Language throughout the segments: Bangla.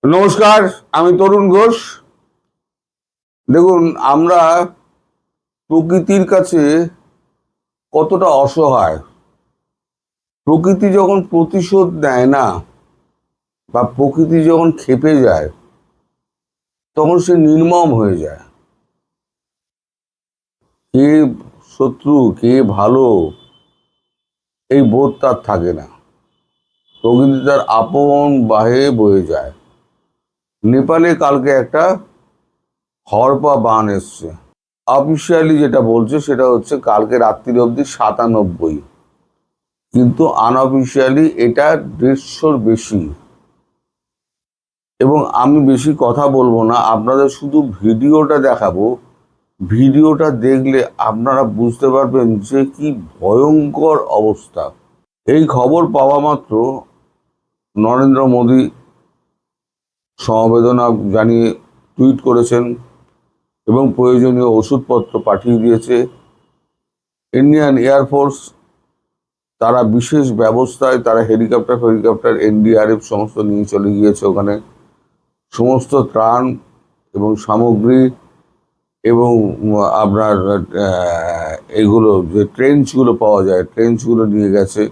নমস্কার, আমি তরুণ ঘোষ। দেখুন, আমরা প্রকৃতির কাছে কতটা অসহায়। প্রকৃতি যখন প্রতিশোধ নেয় না, বা প্রকৃতি যখন ক্ষেপে যায়, তখন সে নির্মম হয়ে যায়। কে শত্রু কে ভালো এই বোধ তার থাকে না। প্রকৃতি তার আপন বাহে বয়ে যায়। নেপালে কালকে একটা হড়পা বান এসছে। অফিসিয়ালি যেটা বলছে সেটা হচ্ছে কালকে রাত্রির অবধি 97, কিন্তু আনঅফিসিয়ালি এটা 150-র বেশি। এবং আমি বেশি কথা বলবো না, আপনাদের শুধু ভিডিওটা দেখাবো। ভিডিওটা দেখলে আপনারা বুঝতে পারবেন যে কি ভয়ঙ্কর অবস্থা। এই খবর পাওয়া মাত্র নরেন্দ্র মোদী সমবেদনা জানিয়ে টুইট করেছেন এবং প্রয়োজনীয় ওষুধপত্র পাঠিয়ে দিয়েছে। ইন্ডিয়ান এয়ারফোর্স তারা বিশেষ ব্যবস্থায় তারা হেলিকপ্টার এনডিআরএফ সমস্ত নিয়ে চলে গিয়েছে ওখানে। সমস্ত ত্রাণ এবং সামগ্রী এবং আপনার এগুলো যে ট্রেঞ্চগুলো পাওয়া যায়, ট্রেঞ্চগুলো নিয়ে গেছে।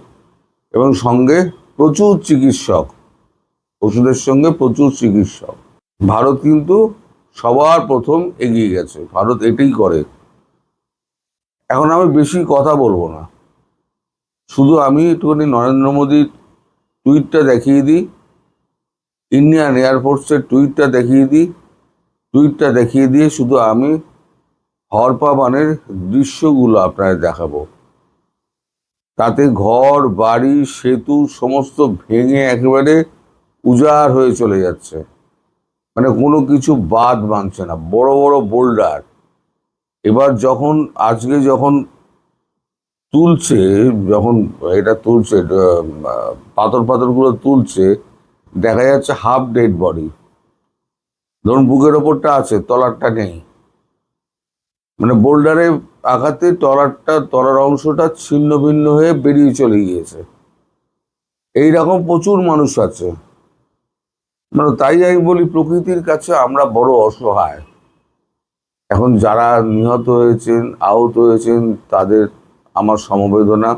এবং সঙ্গে প্রচুর চিকিৎসক, ওষুধের সঙ্গে প্রচুর চিকিৎসক। ভারত কিন্তু সবার প্রথম এগিয়ে গেছে, ভারত এটাই করে। এখন আমি বেশি কথা বলবো না, শুধু আমি একটুখানি নরেন্দ্র মোদীর টুইটটা দেখিয়ে দিই, ইন্ডিয়ান এয়ারফোর্সের টুইটটা দেখিয়ে দিয়ে শুধু আমি হড়পা বানের দৃশ্যগুলো আপনাদের দেখাবো। তাতে ঘর বাড়ি সেতু সমস্ত ভেঙে একেবারে উজাড় হয়ে চলে যাচ্ছে, মানে কোনো কিছু বাদ মানছে না। বড় বড় বোল্ডার এবার আজকে যখন এটা তুলছে, পাথরগুলো তুলছে, দেখা যাচ্ছে হাফ ডেড বডি। ধরুন বুকের ওপরটা আছে, তলারটা নেই। মানে বোল্ডারে আঘাতে তলার অংশটা ছিন্ন ভিন্ন হয়ে বেরিয়ে চলে গিয়েছে। এইরকম প্রচুর মানুষ আছে। মানে তাই আমি বলি, প্রকৃতির কাছে আমরা বড় অসহায়। এখন যারা নিহত হয়েছেন, আহত হয়েছেন, তাদের আমার সমবেদনা।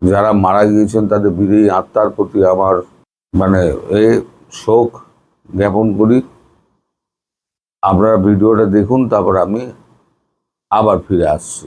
যারা মারা গিয়েছেন তাদের বিদেয়ী আত্মার প্রতি আমার শোক জ্ঞাপন করি। আপনারা ভিডিওটা দেখুন, তারপর আমি আবার ফিরে আসছি।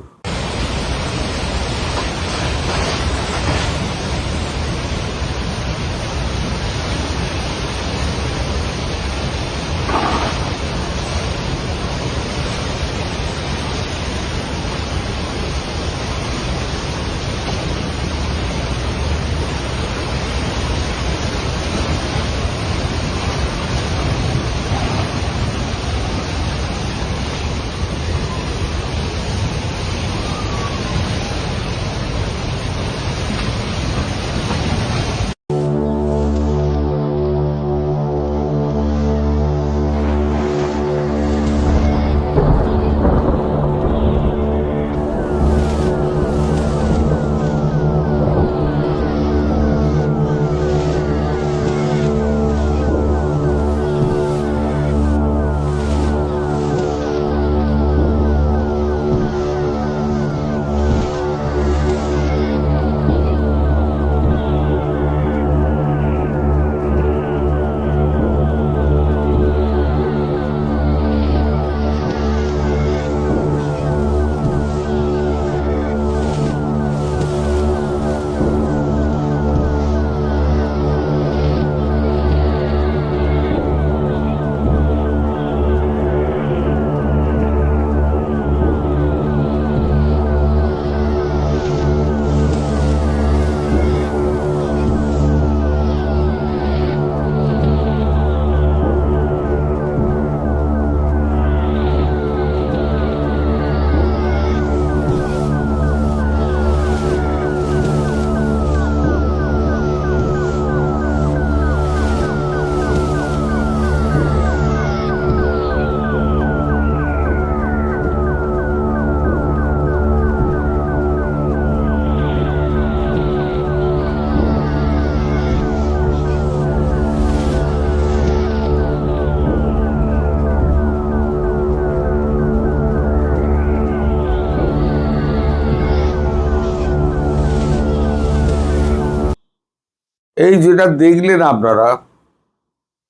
এই যেটা দেখলেন আপনারা,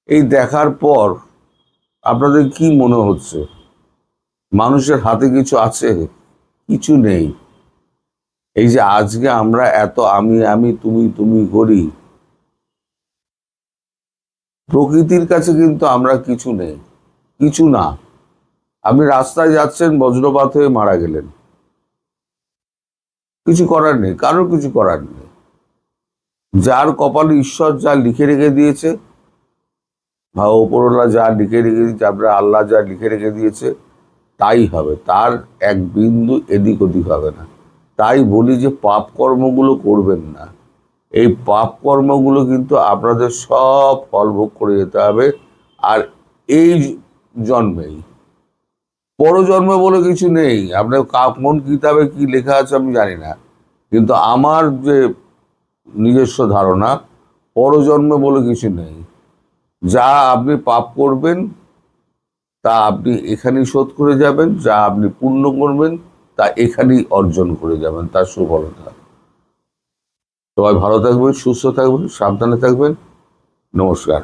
এই দেখার পর আপনাদের কি মনে হচ্ছে? মানুষের হাতে কিছু আছে? কিছু নেই। এই যে আজকে আমরা এত আমি আমি তুমি তুমি করি, প্রকৃতির কাছে কিন্তু আমরা কিছু নেই, কিছু না। আপনি রাস্তায় যাচ্ছেন, বজ্রপাত হয়ে মারা গেলেন, কিছু করার নেই, কারোর কিছু করার নেই। যার কপালে ঈশ্বর যা লিখে রেখে দিয়েছে, বা ওপরওয়ালা যা লিখে রেখে দিয়েছে, আপনার আল্লাহ যা লিখে রেখে দিয়েছে, তাই হবে। তার এক বিন্দু এদিক ওদিক হবে না। তাই বলি যে পাপ কর্মগুলো করবেন না। এই পাপ কর্মগুলো কিন্তু আপনাদের সব ফল ভোগ করে যেতে হবে। আর এই জন্মেই, পরজন্ম বলে কিছু নেই। আপনার কোন কিতাবে কি লেখা আছে আমি জানি না, কিন্তু আমার যে নিজস্ব ধারণা, পরজন্ম বলে কিছু নেই। যা আপনি পাপ করবেন তা আপনি এখানেই শোধ করে যাবেন, যা আপনি পুণ্য করবেন তা এখানেই অর্জন করে যাবেন, তার সুফলতা। সবাই ভালো থাকবেন, সুস্থ থাকবেন, সাবধানে থাকবেন। নমস্কার।